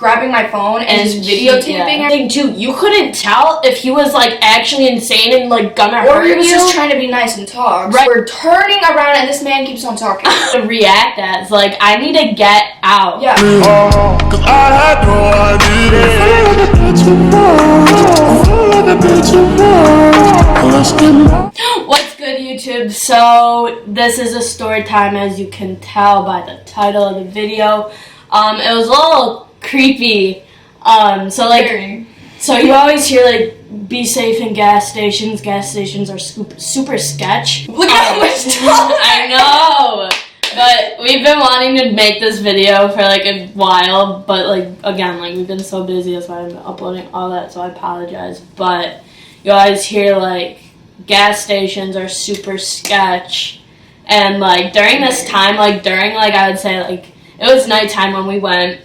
grabbing my phone and just videotaping everything too. You couldn't tell if he was like actually insane and like gonna hurt you. Or he was just trying to be nice and talk. Right. So we're turning around and this man keeps on talking. To react as like, I need to get out. Yeah. Cause I had no idea. What's good, YouTube? So this is a story time, as you can tell by the title of the video. It was a little creepy. So you always hear like, be safe in gas stations. Gas stations are super sketch. Look at how much time. I know. But we've been wanting to make this video for like a while, but like again, like we've been so busy, that's why I've been uploading all that, so I apologize. But you always hear like gas stations are super sketch, and like during this time, like during like I would say like it was nighttime when we went,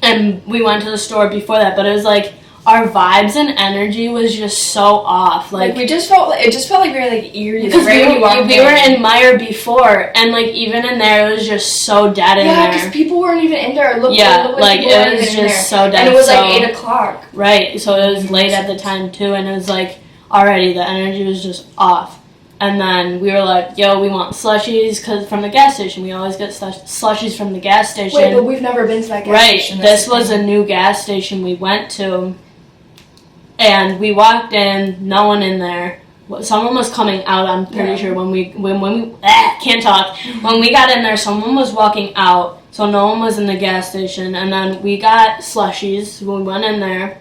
and we went to the store before that, but it was like our vibes and energy was just so off. Like we just felt like, it just felt like very like eerie. Because we were in Meyer before, and like even in there, it was just so dead in there. Yeah, because people weren't even in there. It looked like it was just so dead. And it was like 8 o'clock. Right, so it was late at the time too, and it was like already the energy was just off. And then we were like, yo, we want slushies because from the gas station. We always get slushies from the gas station. Wait, but we've never been to that gas station. Right, this was a new gas station we went to. And we walked in, no one in there. Someone was coming out, I'm pretty sure, when we can't talk. When we got in there, someone was walking out, so no one was in the gas station. And then we got slushies, we went in there.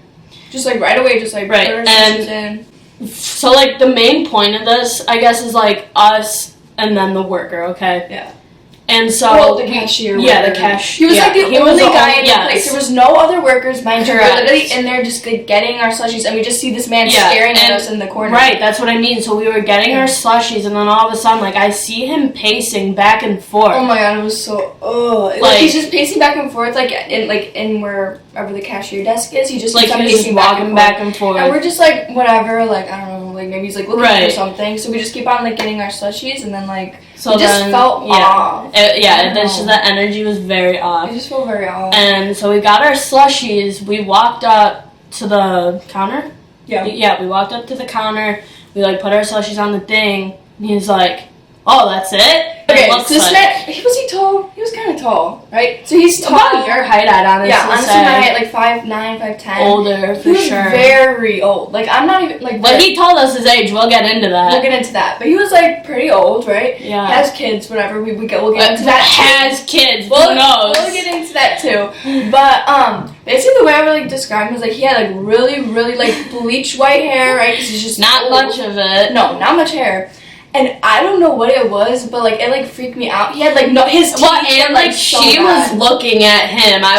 Just like right away, just like right. And so like the main point of this, I guess, is like us and then the worker, okay? Yeah. And so the cashier. Yeah, the cashier. He was like the only guy in the yes. place. There was no other workers, mind you. We're literally in there just like getting our slushies, and we just see this man staring at us in the corner. Right, that's what I mean. So we were getting our slushies, and then all of a sudden, like I see him pacing back and forth. Oh my god, it was so like he's just pacing back and forth, like in wherever the cashier desk is. He just like keeps pacing back and forth. And we're just like whatever, like I don't know, like maybe he's like looking for something. So we just keep on like getting our slushies, and then like so it just felt off. The energy was very off. It just felt very off. And so we got our slushies. We walked up to the counter. Yeah, we walked up to the counter. We like put our slushies on the thing. And he was like, "Oh, that's it." Okay, so this man, was he tall? He was kind of tall, right? So he's tall. About your height, I'd honestly say. Yeah, honestly, my height, like 5'9", 5'10". Older, for sure. Very old. Like, I'm not even, like... But he told us his age. We'll get into that. We'll get into that. But he was, like, pretty old, right? Yeah. Has kids, whatever. We'll get into that. Has kids. Who knows? We'll get into that, too. But, basically, the way I would, like, describe him was, like, he had, like, really, really, like, bleached white hair, right? Because he's just not much of it. No, not much hair. And I don't know what it was, but like it like freaked me out. He had like his teeth and like she was looking at him. I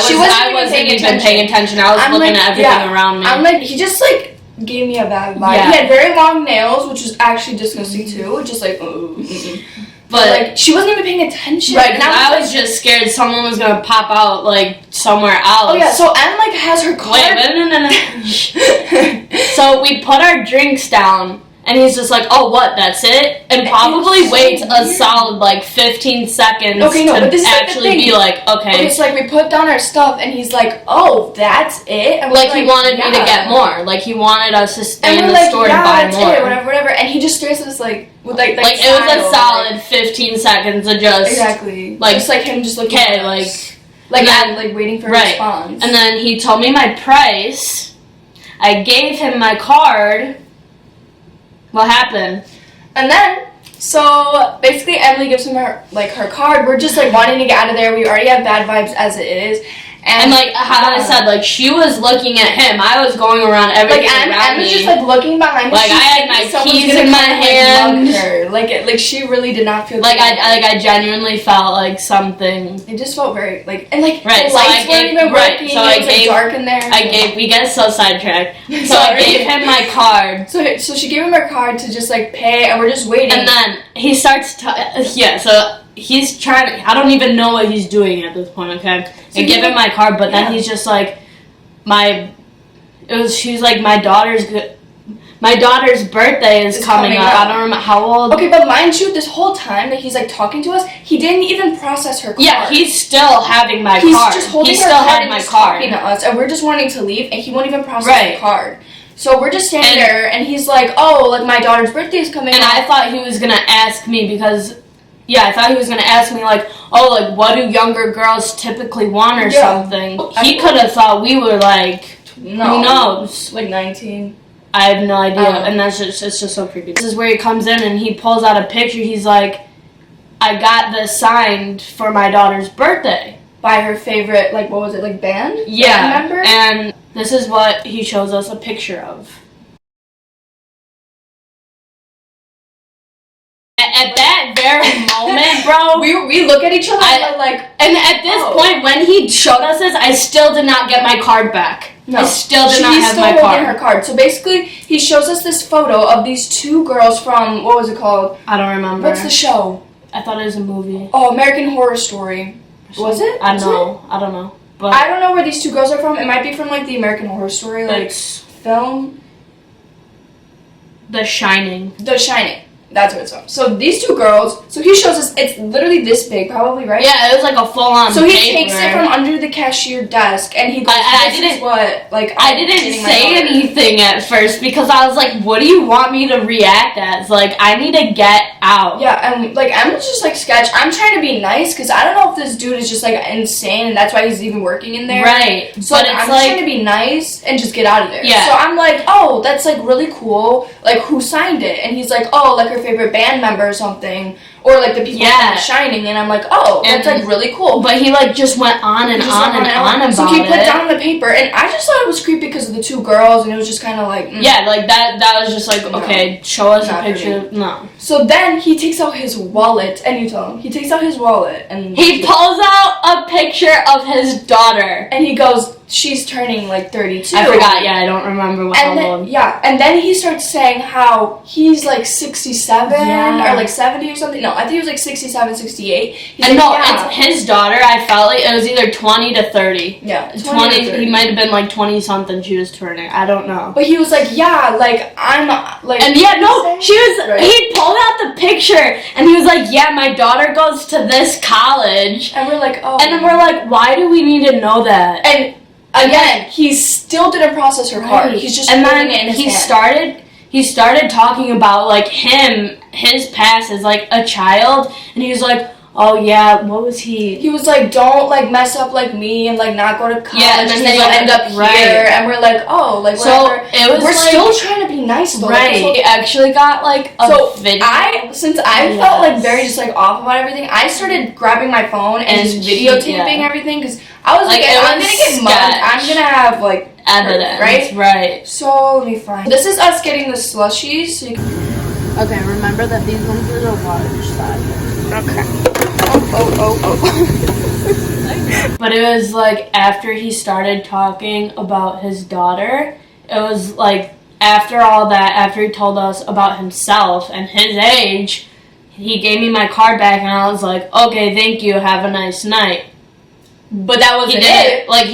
wasn't even paying attention. I was looking at everything around me. I'm like, he just like gave me a bad vibe. Yeah. He had very long nails, which was actually disgusting too. Just like, but like she wasn't even paying attention. Right, and I was just scared someone was gonna pop out like somewhere else. Oh yeah, so Em like has her card. Wait, no. So we put our drinks down. And he's just like, oh, what, that's it? And probably waits a solid, like, 15 seconds to actually be like, okay. So, like, we put down our stuff, and he's like, oh, that's it? And like, he wanted me to get more. Like, he wanted us to stay in the store to buy more. It, whatever. And he just stares at us, like, with, like it was a solid 15 seconds of just... Exactly. Like, just, like, him just looking at us. Like, waiting for a response. And then he told me my price. I gave him my card. What happened? And then, so basically Emily gives him her card. We're just like wanting to get out of there. We already have bad vibes as it is. And like how I said, like she was looking at him. I was going around everything around me. Emily just like looking behind me. Like I had my keys in my hand. Her. Like she really did not feel. Like I genuinely felt like something. It just felt very like and like right. The lights weren't even working. So I gave dark in there. We get so sidetracked. So I gave him my card. So she gave him her card to just like pay, and we're just waiting. And then he starts so he's trying. I don't even know what he's doing at this point. Okay, so I give him my card, but then he's just like, she's like, my daughter's My daughter's birthday is coming up. I don't remember how old. Okay, but mind you, this whole time that he's like talking to us, he didn't even process her card. Yeah, he's still having my he's card. Just holding he her still card had and my just card. talking to us, and we're just wanting to leave, and he won't even process the card. So we're just standing there, and he's like, "Oh, like my daughter's birthday is coming." And I thought he was gonna ask me because, I thought he was gonna ask me like, "Oh, like what do younger girls typically want or something?" He could have thought we were like, who knows, like 19. I have no idea, and it's just so creepy. This is where he comes in and he pulls out a picture. He's like, "I got this signed for my daughter's birthday by her favorite, like what was it, like band? Yeah, band member?" And this is what he shows us a picture of. At that very moment, bro, we look at each other and we're like, and at this point, when he showed us this, I still did not get my card back. No. I still did not have my card. Her card. So basically, he shows us this photo of these two girls from, what was it called? I don't remember. What's the show? I thought it was a movie. Oh, American Horror Story. Was it? I don't know. But I don't know where these two girls are from. It might be from like the American Horror Story like film. The Shining. The Shining. That's what it's from. So these two girls, so he shows us, it's literally this big, probably, right? Yeah, it was like a full-on So he takes it from under the cashier desk, and he goes, I didn't say anything at first, because I was like, what do you want me to react as? Like, I need to get out. Yeah, and, like, Emma's just, like, sketch. I'm trying to be nice, because I don't know if this dude is just, like, insane, and that's why he's even working in there. Right. So, but I'm just trying to be nice and just get out of there. Yeah. So I'm like, oh, that's, like, really cool. Like, who signed it? And he's like, oh, like, her favorite band member or something, or like the people from Shining, and I'm like, oh, that's like really cool. But he like just went on and on about it. So he put down the paper, and I just thought it was creepy because of the two girls, and it was just kind of like yeah, like that was just like okay, show us a picture. No. So then he takes out his wallet, and you tell him he takes out his wallet, and he pulls out a picture of his daughter, and he goes, she's turning like 32. I forgot. Yeah, I don't remember what how old. Yeah, and then he starts saying how he's like 67 or like 70 or something. No, I think he was like 67, 68. And it's his daughter. I felt like it was either 20 to 30. Yeah, 20. He might have been like 20 something. She was turning. I don't know. But he was like, yeah, like I'm like. And yeah, no, she was. Right. He pulled out the picture and he was like, yeah, my daughter goes to this college. And we're like, oh. And then we're like, why do we need to know that? And again, he still didn't process her card. He's just and then he started talking about like his past as like a child, and he was like, oh yeah, what was he? He was like, don't like mess up like me and like not go to college, and then you'll end up here. And we're like, oh, like whatever. So we're still trying to be nice though. Right. He actually got like a video. Since I felt like very just like off about everything, I started grabbing my phone and just videotaping everything because I was like, I'm gonna get mugged. I'm gonna have like evidence, right? So let me find. This is us getting the slushies. So okay, remember that these ones are the large size. Okay. But it was like after he started talking about his daughter, it was like after all that, after he told us about himself and his age, he gave me my card back and I was like, okay, thank you, have a nice night. But that wasn't it. Like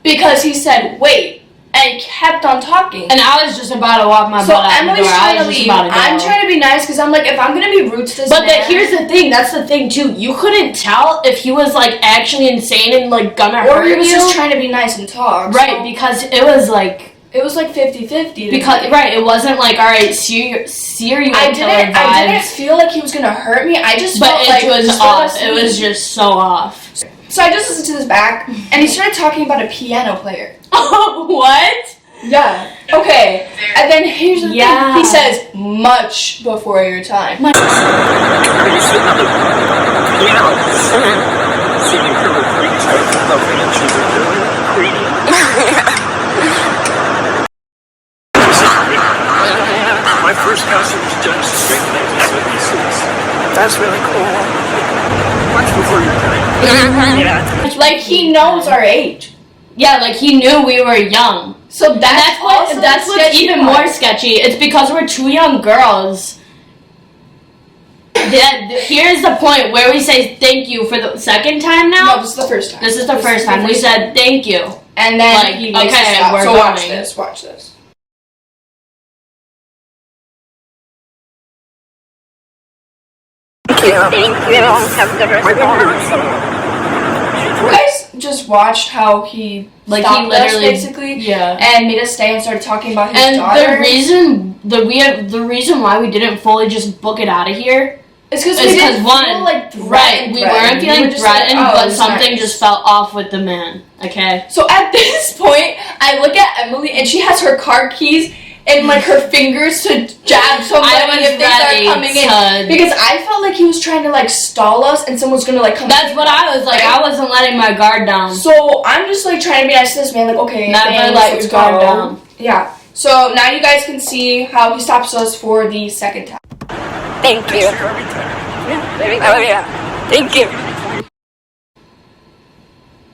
because he said, wait. And kept on talking. And I was just about to walk my butt out the door. Trying to leave. I'm trying to be nice because I'm like, if I'm going to be rude to this man. Here's the thing. That's the thing, too. You couldn't tell if he was, like, actually insane and, like, gonna hurt you. Or he was just trying to be nice and talk. Right, because it was, like... It was, like, 50-50. Because, right, it wasn't, like, all right, serial killer vibes. I didn't feel like he was going to hurt me. I just felt like... But it was off. It was just so off. So I just listened to this back, and he started talking about a piano player. Oh, what? Yeah. Okay. And then here's the thing. He says, much before your time. Are you sitting on the piano singing her great love and she's a greedy? My first concert was Genesis String in 1976. That's really cool. Much before your time. Yeah. Like, he knows our age. Yeah, like he knew we were young. So that's what's even more sketchy. It's because we're two young girls. Here's the point where we say thank you for the second time now. No, this is the first time. This is the first time. We said thank you. And then he makes us stop. So watch this. Thank you. Have a good rest of the You guys just watched how he Like, stopped he literally, us, basically, yeah. and made us stay and started talking about his And daughter. the reason why we didn't fully just book it out of here It's because is we didn't because feel like threatened. right, we weren't feeling were just like, threatened, oh, but it's something nice. just felt off with the man. Okay. So at this point, I look at Emily and she has her car keys in like her fingers to jab somebody I was if they start ready coming in. to- Because I felt like he was trying to like stall us and someone's gonna like come. That's what I was like. I wasn't letting my guard down. So I'm just like trying to be nice to this man, like okay, Never thanks, let let's your guard go. down. Yeah. So now you guys can see how he stops us for the second time. Thank you. Oh, yeah. Thank you.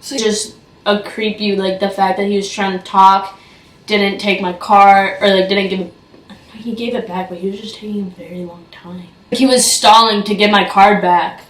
So Just a creepy, like the fact that he was trying to talk, didn't take my car, or like didn't give it. He gave it back, but he was just taking a very long time. He was stalling to get my card back,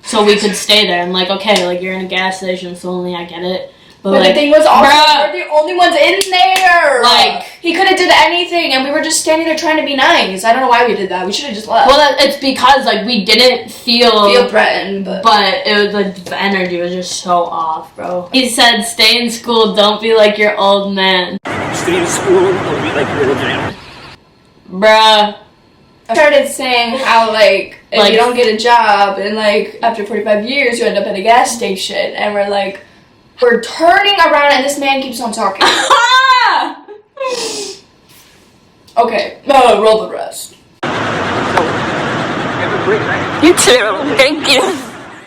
so we could stay there. And like, okay, like you're in a gas station, so only I get it. But But like, the thing was also, bruh, we're the only ones in there. Like- he could have did anything, and we were just standing there trying to be nice. I don't know why we did that. We should have just left. well, it's because like we didn't feel threatened, but it was like the energy was just so off, bro. He said, "Stay in school. Don't be like your old man, Stay in school or be like your old man. bruh." I started saying how like if Like- you don't get a job and like after 45 years you end up at a gas station, and we're like we're turning around and this man keeps on talking. Okay, roll the rest. You too. Thank you.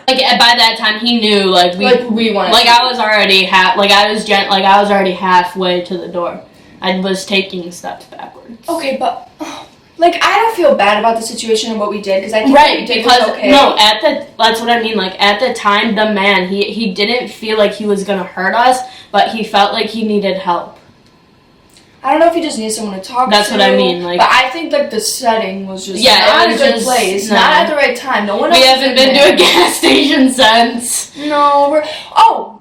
Like by that time, he knew like we wanted. like I was already I was already halfway to the door. I was taking steps backwards. Okay, but like I don't feel bad about the situation and what we did because I think what we Right, did because was okay. no, that's what I mean. Like at the time, the man he didn't feel like he was gonna hurt us, but he felt like he needed help. I don't know if he just needs someone to talk to. That's what I mean, like- but I think like the setting was just Yeah, not it was a good just- place, no. not at the right time. No one. We else haven't was in been there. to a gas station since. No, we're. Oh,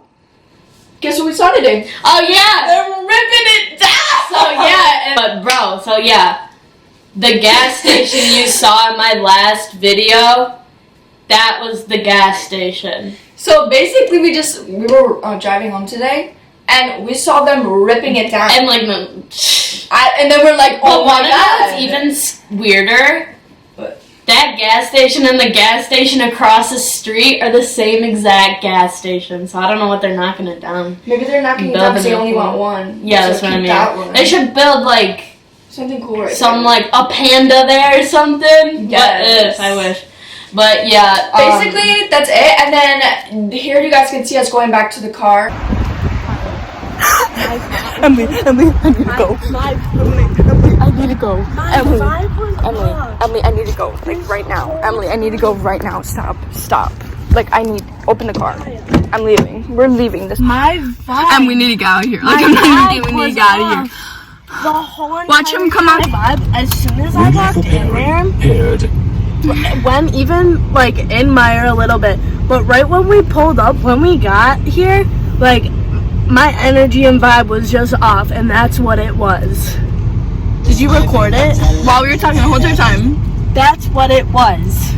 guess what we saw today? Oh yeah. They're ripping it down. So yeah, but bro, so yeah, the gas station you saw in my last video, that was the gas station. So basically, we were driving home today, and we saw them ripping it down. And like, And then we're like, oh but my one of god. that's even weirder. What? That gas station and the gas station across the street are the same exact gas station. So I don't know what they're knocking it down. Maybe they're knocking it down because they only want one. Yeah, So that's what I keep that mean. one. They should build like Something cool right some there. like a panda there or something. Yes. What if? I wish. But yeah, Basically, that's it. And then here you guys can see us going back to the car. Emily, I need to go. I need to go. Emily, I need to go. Like right now. Emily, I need to go right now. Stop. Like open the car. I'm leaving. We're leaving this. My vibe. And we need to get out of here. Like I'm not even kidding. We need to get out of here. The whole Watch him come out. vibe. As soon as I walked in there, when even like in Meyer a little bit, but right when we pulled up, when we got here, like my energy and vibe was just off, and that's what it was. Did you record it? While we were talking the whole entire time. That's what it was.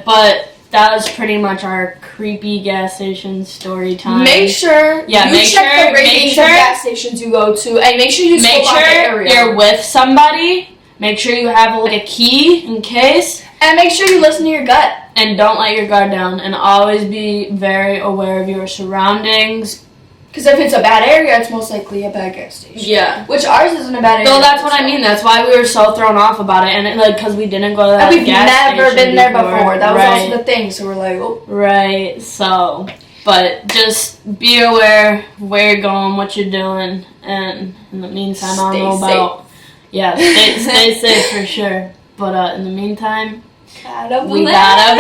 but that was pretty much our creepy gas station story time. Make sure Yeah, you make check sure- the ratings make sure- of gas stations you go to, and make sure you Make scope out the sure area. you're with somebody. Make sure you have like a key in case, And make sure you listen to your gut. and don't let your guard down. And always be very aware of your surroundings. Because if it's a bad area, it's most likely a bad gas station. Yeah. Which ours isn't a bad area. So that's what I so. mean. That's why we were so thrown off about it, and because we didn't go to that And we've gas never station been there before. That was right. also the thing. So we're like, oh. Right, so, but just be aware where you're going, what you're doing, and in the meantime, I don't know Stay about, yeah, stay safe for sure. But in the meantime, we got a